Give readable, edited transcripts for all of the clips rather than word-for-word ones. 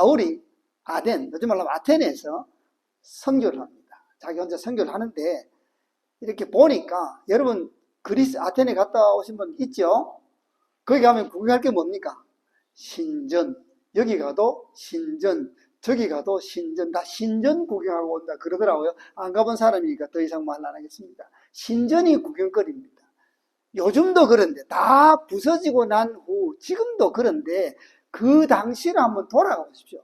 바울이 요즘 말하면 아테네에서 선교를 합니다. 자기 혼자 선교를 하는데 이렇게 보니까 여러분 그리스 아테네 갔다 오신 분 있죠? 거기 가면 구경할 게 뭡니까? 신전. 여기 가도 신전, 저기 가도 신전, 다 신전 구경하고 온다 그러더라고요. 안 가본 사람이니까 더 이상 말 안 하겠습니다. 신전이 구경거리입니다. 요즘도 그런데 다 부서지고 난 후 지금도 그런데 그 당시를 한번 돌아가 보십시오.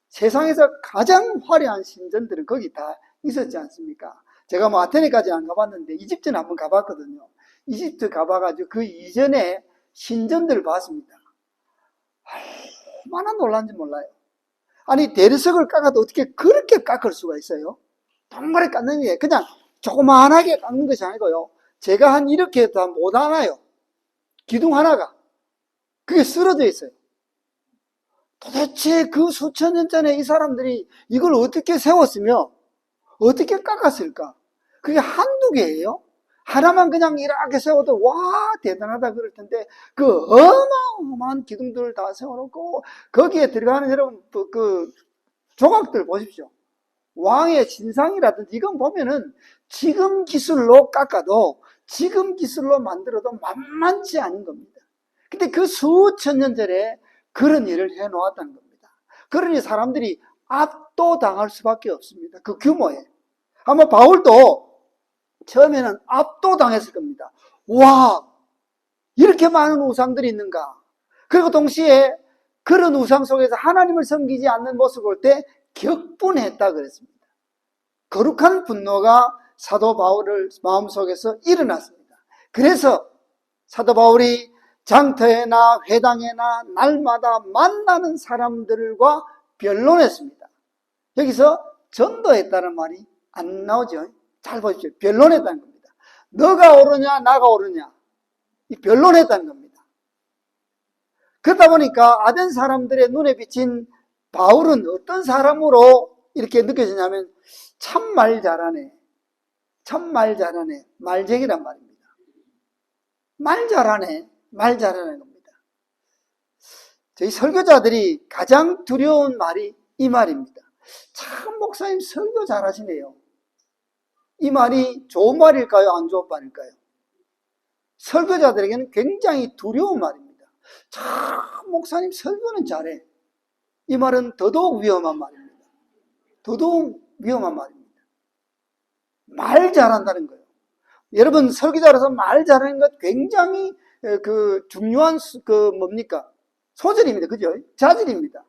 세상에서 가장 화려한 신전들은 거기 다 있었지 않습니까? 제가 뭐 아테네까지 안 가봤는데 이집트는 한번 가봤거든요. 이집트 가봐가지고 그 이전에 신전들을 봤습니다. 얼마나 놀란지 몰라요. 아니 대리석을 깎아도 어떻게 그렇게 깎을 수가 있어요? 동그랗게 깎는 게 그냥 조그만하게 깎는 것이 아니고요. 제가 한 이렇게 해도 못 하나요? 기둥 하나가 그게 쓰러져 있어요. 도대체 그 수천 년 전에 이 사람들이 이걸 어떻게 세웠으며 어떻게 깎았을까? 그게 한두 개예요? 하나만 그냥 이렇게 세워도 와 대단하다 그럴 텐데 그 어마어마한 기둥들을 다 세워놓고 거기에 들어가는 여러분 그 조각들 보십시오. 왕의 신상이라든지 이건 보면은 지금 기술로 깎아도 지금 기술로 만들어도 만만치 않은 겁니다. 근데 그 수천 년 전에 그런 일을 해놓았다는 겁니다. 그러니 사람들이 압도당할 수밖에 없습니다. 그 규모에. 아마 바울도 처음에는 압도당했을 겁니다. 와, 이렇게 많은 우상들이 있는가? 그리고 동시에 그런 우상 속에서 하나님을 섬기지 않는 모습을 볼 때 격분했다 그랬습니다. 거룩한 분노가 사도 바울의 마음속에서 일어났습니다. 그래서 사도 바울이 장터에나 회당에나 날마다 만나는 사람들과 변론했습니다. 여기서 전도했다는 말이 안 나오죠. 잘 보십시오. 변론했다는 겁니다. 너가 옳으냐 나가 옳으냐 이 변론했다는 겁니다. 그러다 보니까 아덴 사람들의 눈에 비친 바울은 어떤 사람으로 이렇게 느껴지냐면 참 말 잘하네, 참 말 잘하네, 말쟁이란 말입니다. 말 잘하네, 말 잘하는 겁니다. 저희 설교자들이 가장 두려운 말이 이 말입니다. 참 목사님 설교 잘하시네요. 이 말이 좋은 말일까요? 안 좋은 말일까요? 설교자들에게는 굉장히 두려운 말입니다. 참 목사님 설교는 잘해. 이 말은 더더욱 위험한 말입니다. 더더욱 위험한 말입니다. 말 잘한다는 거예요. 여러분 설교자라서 말 잘하는 것 굉장히 중요한 뭡니까? 소질입니다. 그죠? 자질입니다.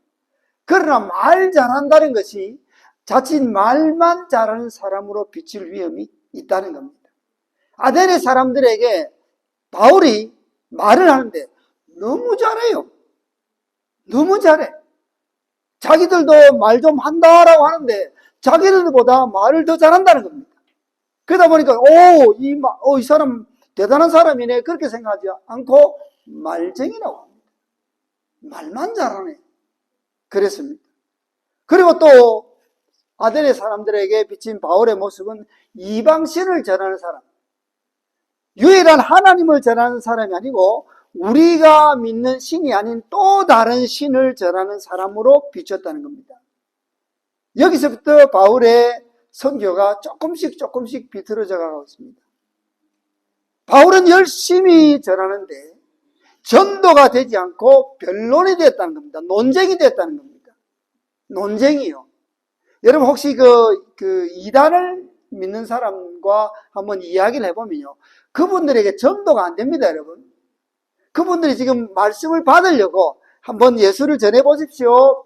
그러나 말 잘한다는 것이 자칫 말만 잘하는 사람으로 비칠 위험이 있다는 겁니다. 아덴의 사람들에게 바울이 말을 하는데 너무 잘해요. 너무 잘해. 자기들도 말 좀 한다라고 하는데 자기들보다 말을 더 잘한다는 겁니다. 그러다 보니까 이 사람 대단한 사람이네 그렇게 생각하지 않고 말쟁이라고 합니다. 말만 잘하네. 그랬습니다. 그리고 또 아덴의 사람들에게 비친 바울의 모습은 이방신을 전하는 사람, 유일한 하나님을 전하는 사람이 아니고 우리가 믿는 신이 아닌 또 다른 신을 전하는 사람으로 비쳤다는 겁니다. 여기서부터 바울의 선교가 조금씩 비틀어져 가고 있습니다. 바울은 열심히 전하는데 전도가 되지 않고 변론이 됐다는 겁니다. 논쟁이 됐다는 겁니다. 논쟁이요. 여러분 혹시 그 이단을 믿는 사람과 한번 이야기를 해보면요. 그분들에게 전도가 안 됩니다, 여러분. 그분들이 지금 말씀을 받으려고 한번 예수를 전해보십시오.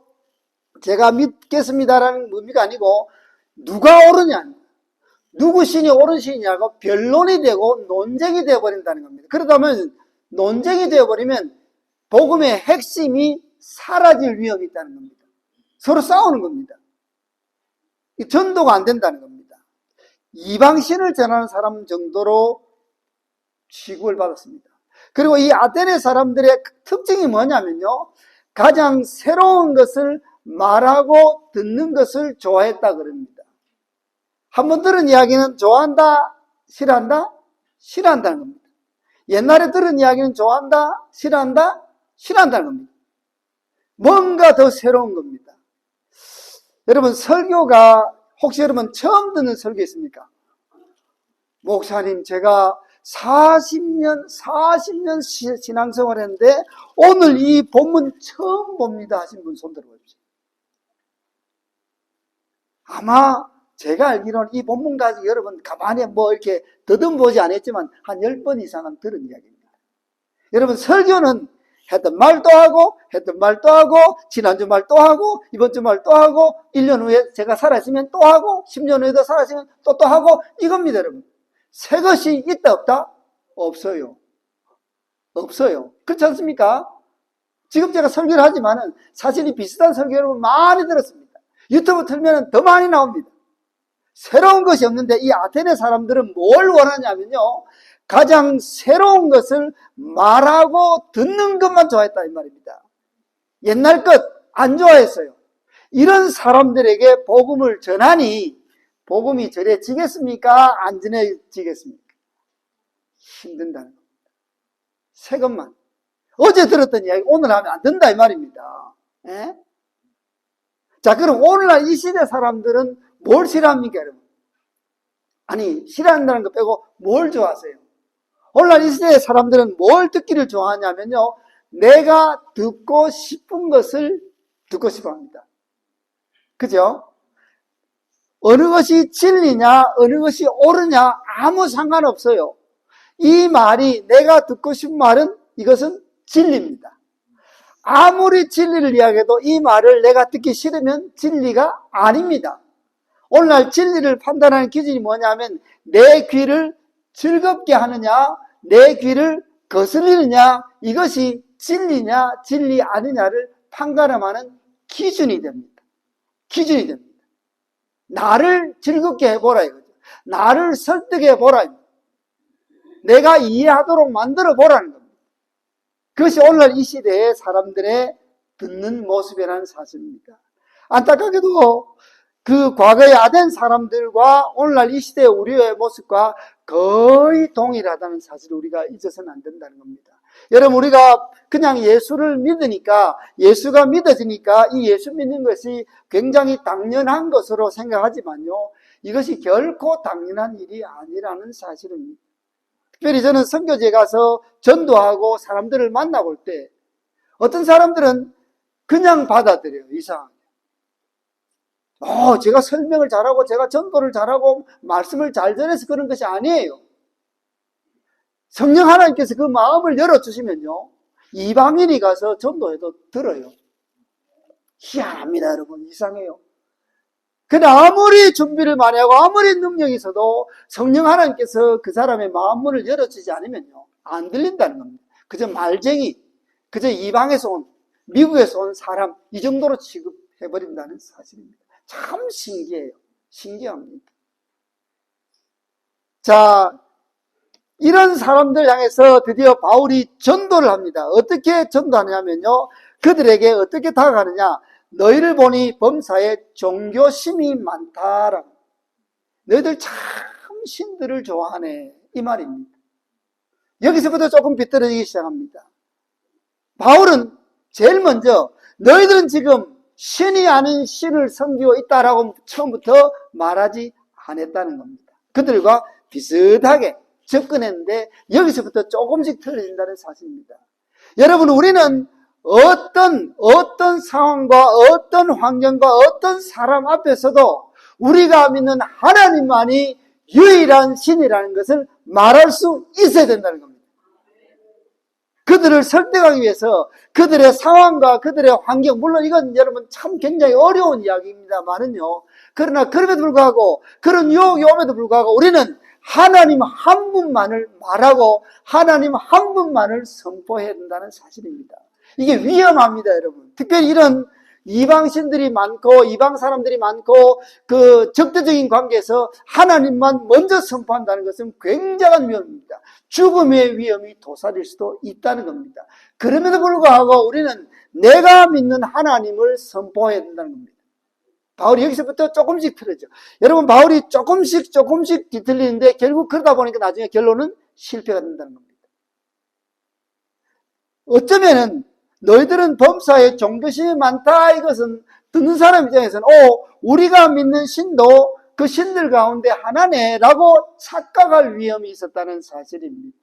제가 믿겠습니다라는 의미가 아니고 누가 옳으냐, 누구 신이 옳은 신이냐고 변론이 되고 논쟁이 되어버린다는 겁니다. 그러다면 논쟁이 되어버리면 복음의 핵심이 사라질 위험이 있다는 겁니다. 서로 싸우는 겁니다. 이 전도가 안 된다는 겁니다. 이방신을 전하는 사람 정도로 취급을 받았습니다. 그리고 이 아테네 사람들의 특징이 뭐냐면요, 가장 새로운 것을 말하고 듣는 것을 좋아했다 그럽니다. 한번 들은 이야기는 좋아한다, 싫어한다? 싫어한다는 겁니다. 옛날에 들은 이야기는 좋아한다, 싫어한다? 싫어한다는 겁니다. 뭔가 더 새로운 겁니다. 여러분, 설교가 혹시 여러분 처음 듣는 설교 있습니까? 목사님, 제가 40년 신앙생활 했는데 오늘 이 본문 처음 봅니다 하신 분 손 들어보십시오. 아마 제가 알기로는 이 본문 가지고 여러분 가만히 뭐 이렇게 더듬보지 않았지만 한 10번 이상은 들은 이야기입니다. 여러분, 설교는 했던 말 또 하고, 했던 말 또 하고, 지난주 말 또 하고, 이번 주 말 또 하고, 1년 후에 제가 살아있으면 또 하고, 10년 후에도 살아있으면 또 하고, 이겁니다, 여러분. 새 것이 있다, 없다? 없어요. 없어요. 그렇지 않습니까? 지금 제가 설교를 하지만은 사실 이 비슷한 설교 여러분 많이 들었습니다. 유튜브 틀면 더 많이 나옵니다. 새로운 것이 없는데 이 아테네 사람들은 뭘 원하냐면요, 가장 새로운 것을 말하고 듣는 것만 좋아했다 이 말입니다. 옛날 것 안 좋아했어요. 이런 사람들에게 복음을 전하니 복음이 전해지겠습니까? 안 전해지겠습니까? 힘든다는 겁니다. 새 것만. 어제 들었던 이야기 오늘 하면 안 된다 이 말입니다. 예? 자, 그럼 오늘날 이 시대 사람들은 뭘 싫어합니까, 여러분? 아니, 싫어한다는 거 빼고 뭘 좋아하세요? 오늘날 이 시대의 사람들은 뭘 듣기를 좋아하냐면요, 내가 듣고 싶은 것을 듣고 싶어 합니다. 그죠? 어느 것이 진리냐, 어느 것이 옳으냐, 아무 상관없어요. 이 말이, 내가 듣고 싶은 말은 이것은 진리입니다. 아무리 진리를 이야기해도 이 말을 내가 듣기 싫으면 진리가 아닙니다. 오늘날 진리를 판단하는 기준이 뭐냐면 내 귀를 즐겁게 하느냐, 내 귀를 거슬리느냐, 이것이 진리냐 진리 아니냐를 판가름하는 기준이 됩니다. 기준이 됩니다. 나를 즐겁게 해보라 이거죠. 나를 설득해 보라. 내가 이해하도록 만들어 보라는 겁니다. 그것이 오늘날 이 시대의 사람들의 듣는 모습이라는 사실입니다. 안타깝게도 그 과거의 아덴 사람들과 오늘날 이 시대의 우리의 모습과 거의 동일하다는 사실을 우리가 잊어서는 안 된다는 겁니다. 여러분, 우리가 그냥 예수를 믿으니까, 예수가 믿어지니까 이 예수 믿는 것이 굉장히 당연한 것으로 생각하지만요, 이것이 결코 당연한 일이 아니라는 사실입니다. 특별히 저는 선교지에 가서 전도하고 사람들을 만나볼 때 어떤 사람들은 그냥 받아들여요. 이상하게. 제가 설명을 잘하고 제가 전도를 잘하고 말씀을 잘 전해서 그런 것이 아니에요. 성령 하나님께서 그 마음을 열어주시면요, 이방인이 가서 전도해도 들어요. 희한합니다, 여러분. 이상해요. 근데 아무리 준비를 많이 하고 아무리 능력이 있어도 성령 하나님께서 그 사람의 마음문을 열어주지 않으면요, 안 들린다는 겁니다. 그저 말쟁이, 그저 이방에서 온, 미국에서 온 사람, 이 정도로 취급해버린다는 사실입니다. 참 신기해요. 신기합니다. 자, 이런 사람들 향해서 드디어 바울이 전도를 합니다. 어떻게 전도하냐면요, 그들에게 어떻게 다가가느냐, 너희를 보니 범사에 종교심이 많다라고. 너희들 참 신들을 좋아하네, 이 말입니다. 여기서부터 조금 비뚤어지기 시작합니다. 바울은 제일 먼저 너희들은 지금 신이 아닌 신을 섬기고 있다라고 처음부터 말하지 않았다는 겁니다. 그들과 비슷하게 접근했는데 여기서부터 조금씩 틀어진다는 사실입니다. 여러분, 우리는 어떤 상황과 어떤 환경과 어떤 사람 앞에서도 우리가 믿는 하나님만이 유일한 신이라는 것을 말할 수 있어야 된다는 겁니다. 그들을 설득하기 위해서 그들의 상황과 그들의 환경, 물론 이건 여러분 참 굉장히 어려운 이야기입니다만은요, 그러나 그럼에도 불구하고, 그런 유혹이 오면도 불구하고 우리는 하나님 한 분만을 말하고 하나님 한 분만을 선포해야 된다는 사실입니다. 이게 위험합니다, 여러분. 특별히 이런 이방신들이 많고 이방 사람들이 많고 그 적대적인 관계에서 하나님만 먼저 선포한다는 것은 굉장한 위험입니다. 죽음의 위험이 도사릴 수도 있다는 겁니다. 그럼에도 불구하고 우리는 내가 믿는 하나님을 선포해야 된다는 겁니다. 바울이 여기서부터 조금씩 틀어져. 여러분, 바울이 조금씩 뒤틀리는데 결국 그러다 보니까 나중에 결론은 실패가 된다는 겁니다. 어쩌면은 너희들은 범사에 종교심이 많다. 이것은 듣는 사람 입장에서는 우리가 믿는 신도 그 신들 가운데 하나네 라고 착각할 위험이 있었다는 사실입니다.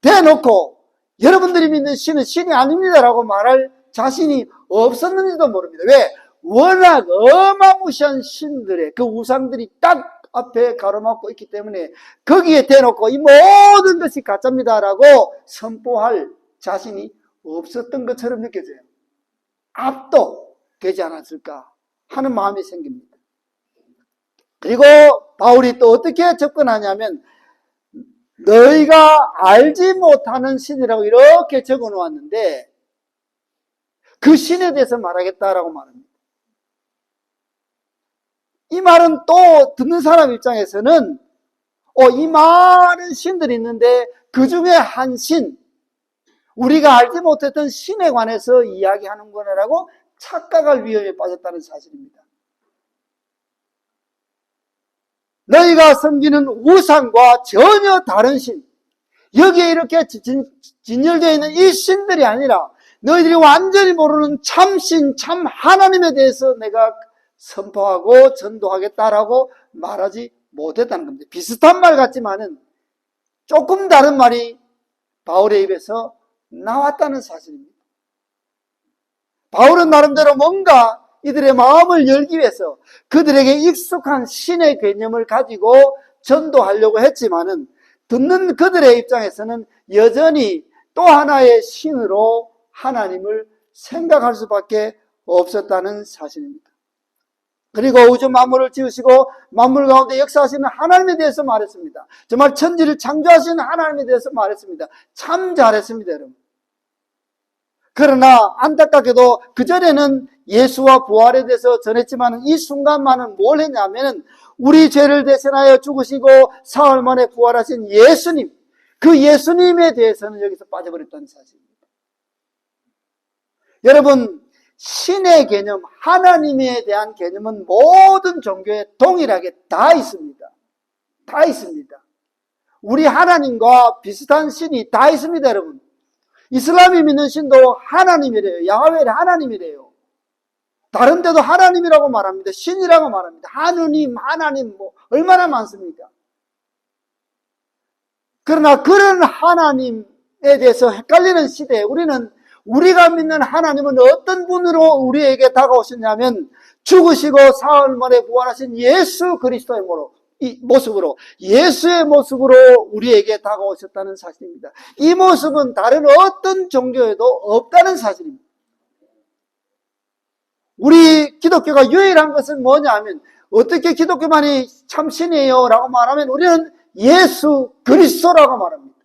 대놓고 여러분들이 믿는 신은 신이 아닙니다 라고 말할 자신이 없었는지도 모릅니다. 왜? 워낙 어마무시한 신들의 그 우상들이 딱 앞에 가로막고 있기 때문에 거기에 대놓고 이 모든 것이 가짜입니다 라고 선포할 자신이 없었던 것처럼 느껴져요. 압도되지 않았을까 하는 마음이 생깁니다. 그리고 바울이 또 어떻게 접근하냐면 너희가 알지 못하는 신이라고 이렇게 적어 놓았는데 그 신에 대해서 말하겠다라고 말합니다. 이 말은 또 듣는 사람 입장에서는 이 많은 신들이 있는데 그 중에 한 신, 우리가 알지 못했던 신에 관해서 이야기하는 거라고 착각할 위험에 빠졌다는 사실입니다. 너희가 섬기는 우상과 전혀 다른 신, 여기에 이렇게 진열되어 있는 이 신들이 아니라 너희들이 완전히 모르는 참신, 참 하나님에 대해서 내가 선포하고 전도하겠다라고 말하지 못했다는 겁니다. 비슷한 말 같지만은 조금 다른 말이 바울의 입에서 나왔다는 사실입니다. 바울은 나름대로 뭔가 이들의 마음을 열기 위해서 그들에게 익숙한 신의 개념을 가지고 전도하려고 했지만은 듣는 그들의 입장에서는 여전히 또 하나의 신으로 하나님을 생각할 수밖에 없었다는 사실입니다. 그리고 우주 만물을 지으시고 만물 가운데 역사하시는 하나님에 대해서 말했습니다. 정말 천지를 창조하시는 하나님에 대해서 말했습니다. 참 잘했습니다, 여러분. 그러나 안타깝게도 그전에는 예수와 부활에 대해서 전했지만 이 순간만은 뭘 했냐면 우리 죄를 대신하여 죽으시고 사흘 만에 부활하신 예수님, 그 예수님에 대해서는 여기서 빠져버렸다는 사실입니다. 여러분, 신의 개념, 하나님에 대한 개념은 모든 종교에 동일하게 다 있습니다. 다 있습니다. 우리 하나님과 비슷한 신이 다 있습니다, 여러분. 이슬람이 믿는 신도 하나님이래요. 야훼를 하나님이래요. 다른 데도 하나님이라고 말합니다. 신이라고 말합니다. 하느님, 하나님, 얼마나 많습니까? 그러나 그런 하나님에 대해서 헷갈리는 시대에 우리가 믿는 하나님은 어떤 분으로 우리에게 다가오셨냐면 죽으시고 사흘 만에 부활하신 예수 그리스도의 모습으로 예수의 모습으로 우리에게 다가오셨다는 사실입니다. 이 모습은 다른 어떤 종교에도 없다는 사실입니다. 우리 기독교가 유일한 것은 뭐냐 하면 어떻게 기독교만이 참신이에요 라고 말하면 우리는 예수 그리스도라고 말합니다.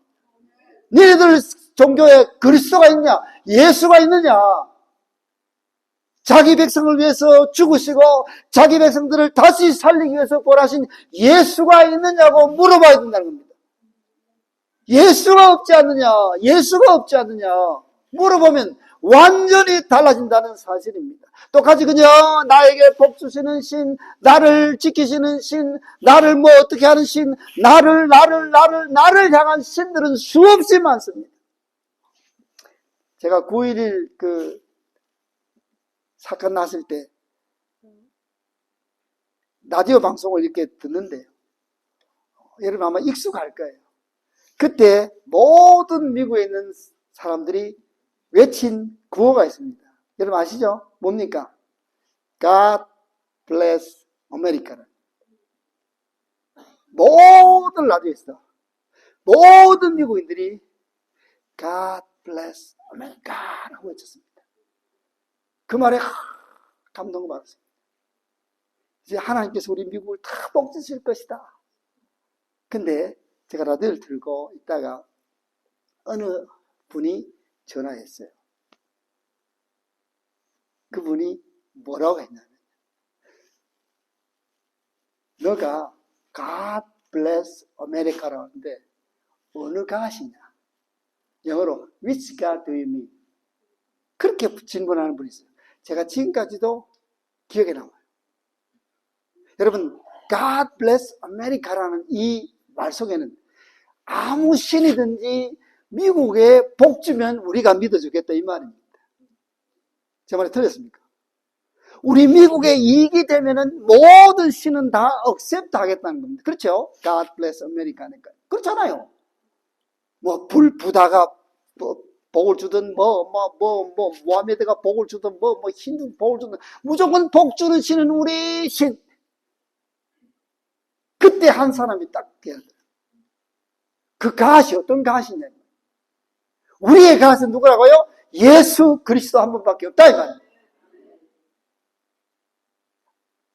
너희들 종교에 그리스도가 있냐? 예수가 있느냐? 자기 백성을 위해서 죽으시고 자기 백성들을 다시 살리기 위해서 부활하신 예수가 있느냐고 물어봐야 된다는 겁니다. 예수가 없지 않느냐? 예수가 없지 않느냐? 물어보면 완전히 달라진다는 사실입니다. 똑같이 그냥 나에게 복 주시는 신, 나를 지키시는 신, 나를 어떻게 하는 신, 나를 향한 신들은 수없이 많습니다. 제가 9.11 그 사건 났을 때 라디오 방송을 이렇게 듣는데요. 여러분 아마 익숙할 거예요. 그때 모든 미국에 있는 사람들이 외친 구호가 있습니다. 여러분 아시죠? 뭡니까? God bless America. 모든 라디오에서 모든 미국인들이 God bless America라고 외쳤습니다. 그 말에 감동을 받았습니다. 이제 하나님께서 우리 미국을 다 복 주실 것이다. 근데 제가 라디오를 들고 있다가 어느 분이 전화했어요. 그분이 뭐라고 했냐면 너가 God bless America라고 하는데 어느 God이냐? 영어로 Which God do you mean? 그렇게 질문하는 분이 있어요. 제가 지금까지도 기억에 남아요. 여러분 God bless America라는 이 말 속에는 아무 신이든지 미국에 복 주면 우리가 믿어주겠다 이 말입니다. 제 말이 틀렸습니까? 우리 미국에 이익이 되면은 모든 신은 다 억셉트 하겠다는 겁니다. 그렇죠? God bless America니까. 그렇잖아요. 뭐, 부다가 복을 주든, 모하메드가 복을 주든, 힌두 복을 주든, 무조건 복 주는 신은 우리 신. 그때 한 사람이 딱 돼야 돼요. 그 갓이 어떤 갓이냐. 우리의 갓은 누구라고요? 예수 그리스도 한 분밖에 없다, 이 말이에요.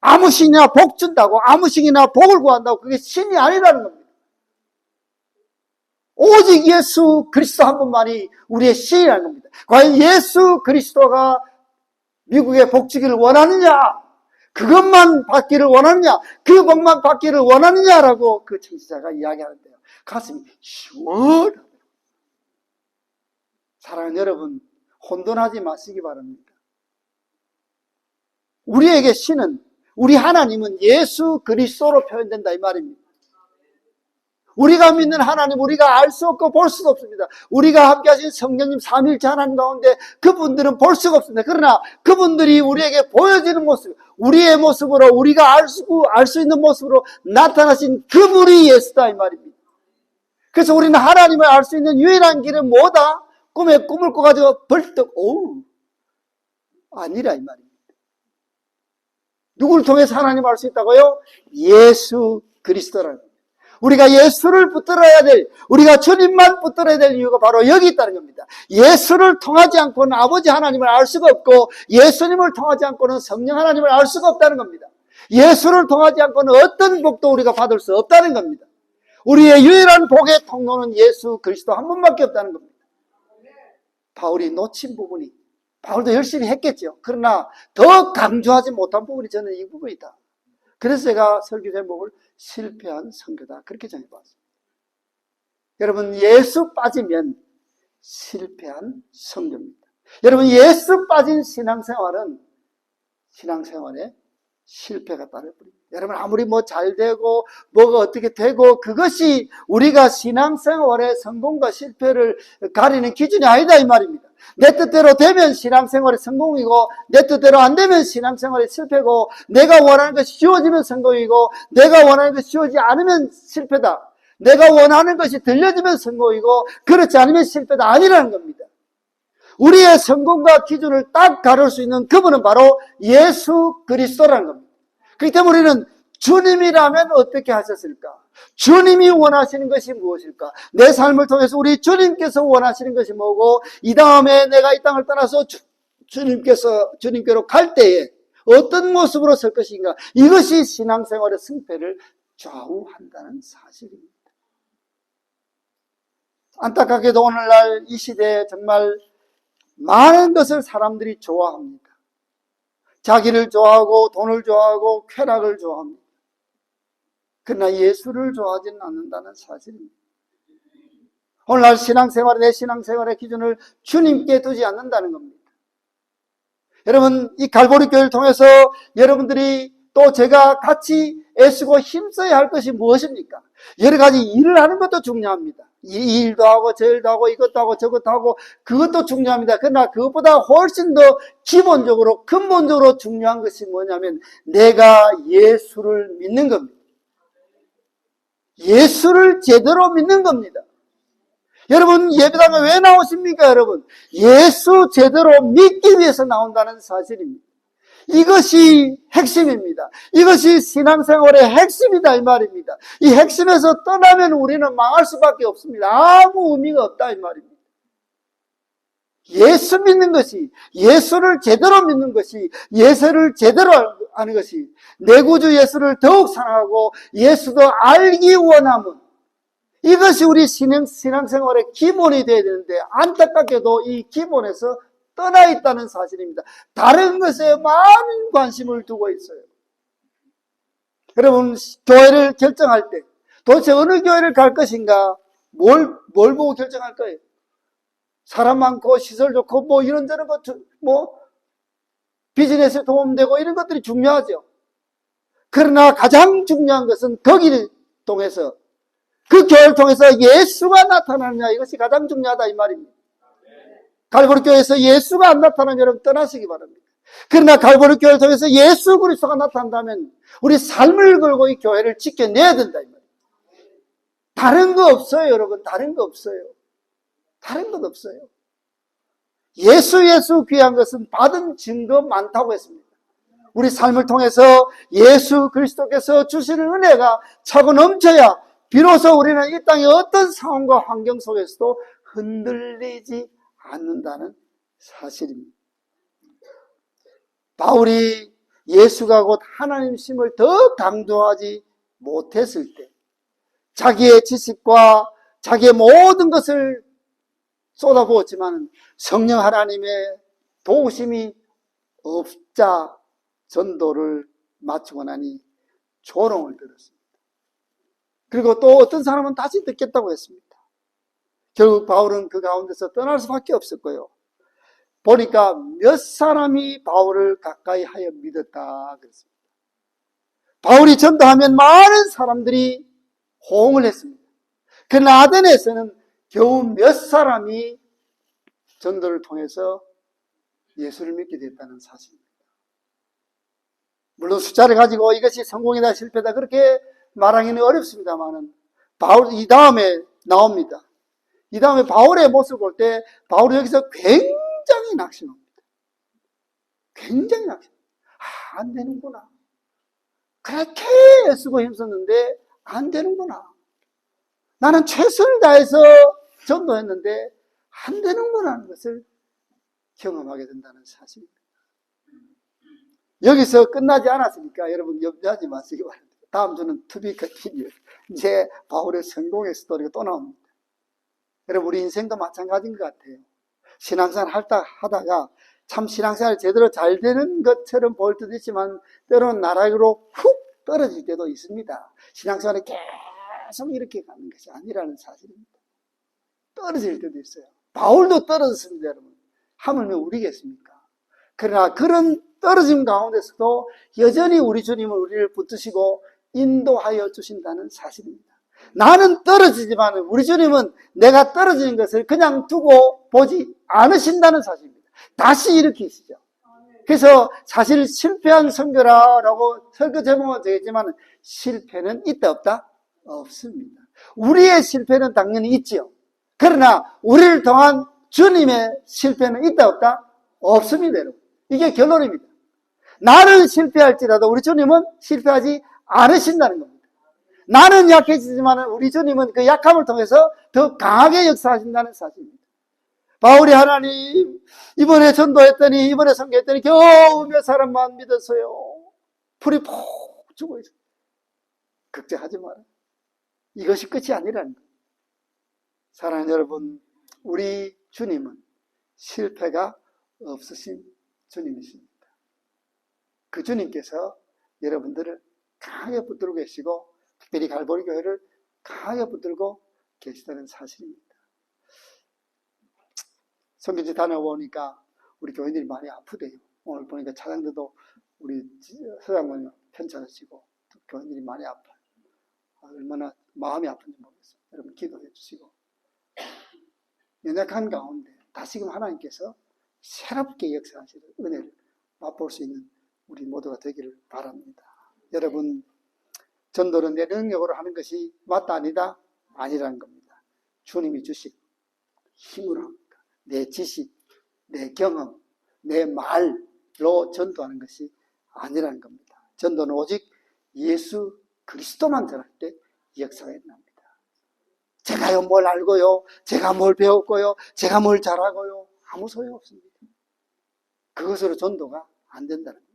아무 신이나 복 준다고, 아무 신이나 복을 구한다고, 그게 신이 아니라는 겁니다. 오직 예수 그리스도 한 분만이 우리의 신이라는 겁니다. 과연 예수 그리스도가 미국에 복 주기를 원하느냐? 그것만 받기를 원하느냐? 그 복만 받기를 원하느냐라고 그 청취자가 이야기하는데요. 가슴이 시원하다. 사랑하는 여러분, 혼돈하지 마시기 바랍니다. 우리에게 신은, 우리 하나님은 예수 그리스도로 표현된다 이 말입니다. 우리가 믿는 하나님, 우리가 알 수 없고 볼 수도 없습니다. 우리가 함께 하신 성령님 삼위일체 하나님 가운데 그분들은 볼 수가 없습니다. 그러나 그분들이 우리에게 보여지는 모습, 우리의 모습으로, 우리가 알 수 있는 모습으로 나타나신 그분이 예수다 이 말입니다. 그래서 우리는 하나님을 알 수 있는 유일한 길은 뭐다? 꿈에 꿈을 꿔가지고 벌떡 아니라 이 말입니다. 누구를 통해서 하나님을 알 수 있다고요? 예수 그리스도라는 겁니다. 우리가 예수를 붙들어야 될, 우리가 주님만 붙들어야 될 이유가 바로 여기 있다는 겁니다. 예수를 통하지 않고는 아버지 하나님을 알 수가 없고, 예수님을 통하지 않고는 성령 하나님을 알 수가 없다는 겁니다. 예수를 통하지 않고는 어떤 복도 우리가 받을 수 없다는 겁니다. 우리의 유일한 복의 통로는 예수 그리스도 한 분밖에 없다는 겁니다. 바울이 놓친 부분이, 바울도 열심히 했겠죠. 그러나 더 강조하지 못한 부분이 저는 이 부분이다. 그래서 제가 설교 제목을 실패한 선교다 그렇게 정해봤습니다. 여러분, 예수 빠지면 실패한 선교입니다. 여러분, 예수 빠진 신앙생활은 신앙생활에 실패가 따라버립니다. 여러분, 아무리 잘 되고 뭐가 어떻게 되고 그것이 우리가 신앙생활의 성공과 실패를 가리는 기준이 아니다 이 말입니다. 내 뜻대로 되면 신앙생활의 성공이고, 내 뜻대로 안 되면 신앙생활의 실패고, 내가 원하는 것이 쉬워지면 성공이고, 내가 원하는 것이 쉬워지지 않으면 실패다. 내가 원하는 것이 들려지면 성공이고, 그렇지 않으면 실패다 아니라는 겁니다. 우리의 성공과 기준을 딱 가를 수 있는 그분은 바로 예수 그리스도라는 겁니다. 그렇기 때문에 우리는 주님이라면 어떻게 하셨을까? 주님이 원하시는 것이 무엇일까? 내 삶을 통해서 우리 주님께서 원하시는 것이 뭐고, 이 다음에 내가 이 땅을 떠나서 주님께로 갈 때에 어떤 모습으로 설 것인가? 이것이 신앙생활의 승패를 좌우한다는 사실입니다. 안타깝게도 오늘날 이 시대에 정말 많은 것을 사람들이 좋아합니다. 자기를 좋아하고 돈을 좋아하고 쾌락을 좋아합니다. 그러나 예수를 좋아하지는 않는다는 사실입니다. 오늘날 신앙생활, 내 신앙생활의 기준을 주님께 두지 않는다는 겁니다. 여러분, 이 갈보리 교회를 통해서 여러분들이 또 제가 같이 애쓰고 힘써야 할 것이 무엇입니까? 여러 가지 일을 하는 것도 중요합니다. 이 일도 하고 저 일도 하고 이것도 하고 저것도 하고 그것도 중요합니다. 그러나 그것보다 훨씬 더 기본적으로 근본적으로 중요한 것이 뭐냐면 내가 예수를 믿는 겁니다. 예수를 제대로 믿는 겁니다. 여러분, 예배당에 왜 나오십니까, 여러분? 예수 제대로 믿기 위해서 나온다는 사실입니다. 이것이 핵심입니다. 이것이 신앙생활의 핵심이다 이 말입니다. 이 핵심에서 떠나면 우리는 망할 수밖에 없습니다. 아무 의미가 없다 이 말입니다. 예수 믿는 것이, 예수를 제대로 믿는 것이, 예수를 제대로 아는 것이, 내 구주 예수를 더욱 사랑하고 예수도 알기 원함은, 이것이 우리 신앙생활의 기본이 되어야 되는데 안타깝게도 이 기본에서 떠나 있다는 사실입니다. 다른 것에 많은 관심을 두고 있어요. 여러분, 교회를 결정할 때 도대체 어느 교회를 갈 것인가, 뭘 보고 결정할 거예요? 사람 많고 시설 좋고 뭐 이런저런 것, 뭐 비즈니스에 도움되고 이런 것들이 중요하죠. 그러나 가장 중요한 것은 거기를 통해서 그 교회를 통해서 예수가 나타나느냐, 이것이 가장 중요하다 이 말입니다. 갈보리 교회에서 예수가 안 나타나면 여러분 떠나시기 바랍니다. 그러나 갈보리 교회를 통해서 예수 그리스도가 나타난다면 우리 삶을 걸고 이 교회를 지켜내야 된다 이 말입니다. 다른 거 없어요 여러분. 다른 거 없어요. 다른 것 없어요. 예수 귀한 것은 받은 증거 많다고 했습니다. 우리 삶을 통해서 예수 그리스도께서 주시는 은혜가 차고 넘쳐야 비로소 우리는 이 땅의 어떤 상황과 환경 속에서도 흔들리지 않는다는 사실입니다. 바울이 예수가 곧 하나님심을 더 강조하지 못했을 때 자기의 지식과 자기의 모든 것을 쏟아부었지만 성령 하나님의 도우심이 없자 전도를 마치고 나니 조롱을 들었습니다. 그리고 또 어떤 사람은 다시 듣겠다고 했습니다. 결국 바울은 그 가운데서 떠날 수밖에 없었고요. 보니까 몇 사람이 바울을 가까이 하여 믿었다 그랬습니다. 바울이 전도하면 많은 사람들이 호응을 했습니다. 그러나 아덴에서는 겨우 몇 사람이 전도를 통해서 예수를 믿게 됐다는 사실입니다. 물론 숫자를 가지고 이것이 성공이다 실패다 그렇게 말하기는 어렵습니다만은 바울 이 다음에 나옵니다. 이 다음에 바울의 모습을 볼 때 바울이 여기서 굉장히 낙심합니다. 굉장히 낙심. 안 되는구나. 그렇게 애쓰고 힘썼는데 안 되는구나. 나는 최선을 다해서 전도했는데 안 되는구나 하는 것을 경험하게 된다는 사실입니다. 여기서 끝나지 않았으니까 여러분 염려하지 마시기 바랍니다. 다음 주는 투비 컨티뉴. 이제 바울의 성공의 스토리가 또 나옵니다. 여러분 우리 인생도 마찬가지인 것 같아요. 신앙생활 하다가 참 신앙생활 제대로 잘 되는 것처럼 보일 때도 있지만 때로는 나락으로 훅 떨어질 때도 있습니다. 신앙생활이 계속 이렇게 가는 것이 아니라는 사실입니다. 떨어질 때도 있어요. 바울도 떨어졌습니다 여러분. 하물며 우리겠습니까? 그러나 그런 떨어짐 가운데서도 여전히 우리 주님은 우리를 붙드시고 인도하여 주신다는 사실입니다. 나는 떨어지지만 우리 주님은 내가 떨어지는 것을 그냥 두고 보지 않으신다는 사실입니다. 다시 일으키시죠. 그래서 사실 실패한 선교라고 설교 제목은 되겠지만 실패는 있다 없다? 없습니다. 우리의 실패는 당연히 있지요. 그러나 우리를 통한 주님의 실패는 있다 없다? 없습니다 여러분. 이게 결론입니다. 나는 실패할지라도 우리 주님은 실패하지 않으신다는 겁니다. 나는 약해지지만 우리 주님은 그 약함을 통해서 더 강하게 역사하신다는 사실입니다. 바울이 하나님 이번에 전도했더니 이번에 선교했더니 겨우 몇 사람만 믿었어요. 불이 푹 죽어 있어요. 걱정하지 마라. 이것이 끝이 아니라는 거예요. 사랑하는 여러분, 우리 주님은 실패가 없으신 주님이십니다. 그 주님께서 여러분들을 강하게 붙들고 계시고 특별히 갈보리 교회를 강하게 붙들고 계시다는 사실입니다. 선교지 다녀보니까 우리 교인들이 많이 아프대요. 오늘 보니까 차장들도 우리 서장모님 편찮으시고 교인들이 많이 아파요. 얼마나 마음이 아픈지 모르겠어요. 여러분 기도해 주시고 연약한 가운데 다시금 하나님께서 새롭게 역사하시는 은혜를 맛볼 수 있는 우리 모두가 되기를 바랍니다. 여러분 전도는 내 능력으로 하는 것이 맞다 아니다? 아니라는 겁니다. 주님이 주신 힘으로 합니다. 내 지식, 내 경험, 내 말로 전도하는 것이 아니라는 겁니다. 전도는 오직 예수 그리스도만 전할 때 역사가 일어납니다. 제가요 뭘 알고요, 제가 뭘 배웠고요, 제가 뭘 잘하고요, 아무 소용없습니다. 그것으로 전도가 안 된다는 겁니다.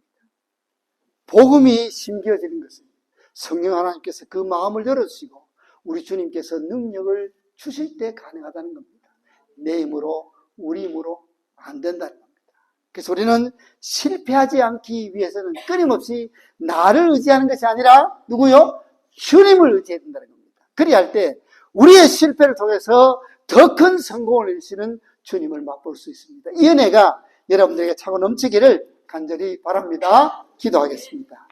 복음이 심겨지는 것은 성령 하나님께서 그 마음을 열어주시고 우리 주님께서 능력을 주실 때 가능하다는 겁니다. 내 힘으로 우리 힘으로 안 된다는 겁니다. 그래서 우리는 실패하지 않기 위해서는 끊임없이 나를 의지하는 것이 아니라 누구요? 주님을 의지해야 된다는 겁니다. 그리야 할 때 우리의 실패를 통해서 더 큰 성공을 이루시는 주님을 맛볼 수 있습니다. 이 은혜가 여러분들에게 차고 넘치기를 간절히 바랍니다. 기도하겠습니다.